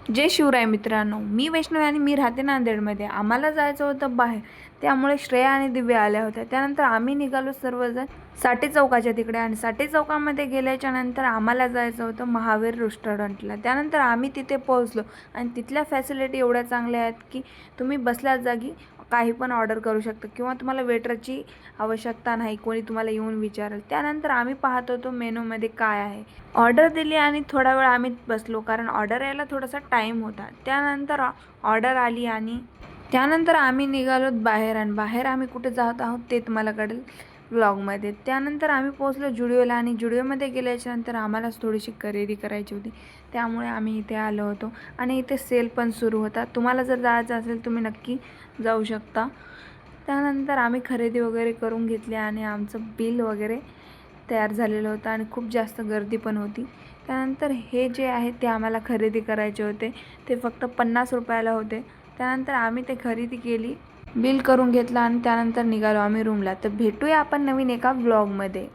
जय शिवराय मित्रांनो, मी वैष्णवी आणि मी राहते नांदेडमध्ये. आम्हाला जायचं होतं बाहेर, त्यामुळे श्रेया आणि दिव्या आल्या होत्या. त्यानंतर आम्ही निघालो सर्वजण साठे चौकाच्या तिकडे, आणि साठे चौकामध्ये गेल्याच्या नंतर आम्हाला जायचं होतं महावीर रेस्टॉरंटला. त्यानंतर आम्ही तिथे पोहोचलो आणि तिथल्या फॅसिलिटी एवढ्या चांगल्या आहेत की तुम्ही बसल्या जागी काही पण ऑर्डर करू शकता किंवा तुम्हाला वेटरची आवश्यकता नाही, कोणी तुम्हाला येऊन विचारेल. त्यानंतर आम्ही पाहत होतो मेनूमध्ये काय आहे. ऑर्डर दिली आणि थोडा वेळ आम्ही बसलो, कारण ऑर्डर यायला थोडासा टाईम होता. त्यानंतर ऑर्डर आली आणि त्यानंतर आम्ही निघालो बाहेर, आणि बाहेर आम्ही कुठे जात आहोत ते तुम्हाला कळेल व्लॉगमध्ये. त्यानंतर आम्ही पोहोचलो जुडिओला, आणि जुडिओमध्ये गेल्याच्यानंतर आम्हालाच थोडीशी खरेदी करायची होती, त्यामुळे आम्ही इथे आलो होतो. आणि इथे सेल पण सुरू होता. तुम्हाला जर जायचं असेल तुम्ही नक्की जाऊ शकता. त्यानंतर आम्ही खरेदी वगैरे करून घेतली आणि आमचं बिल वगैरे तयार झालेलं होतं, आणि खूप जास्त गर्दी पण होती. त्यानंतर हे जे आहे ते आम्हाला खरेदी करायचे होते, ते फक्त 50 रुपयाला होते. त्यानंतर आम्ही ते खरेदी केली, बिल करून घेतलं आणि त्यानंतर निघालो आम्ही रूमला. तर भेटूया आपण नवीन एका व्लॉगमध्ये.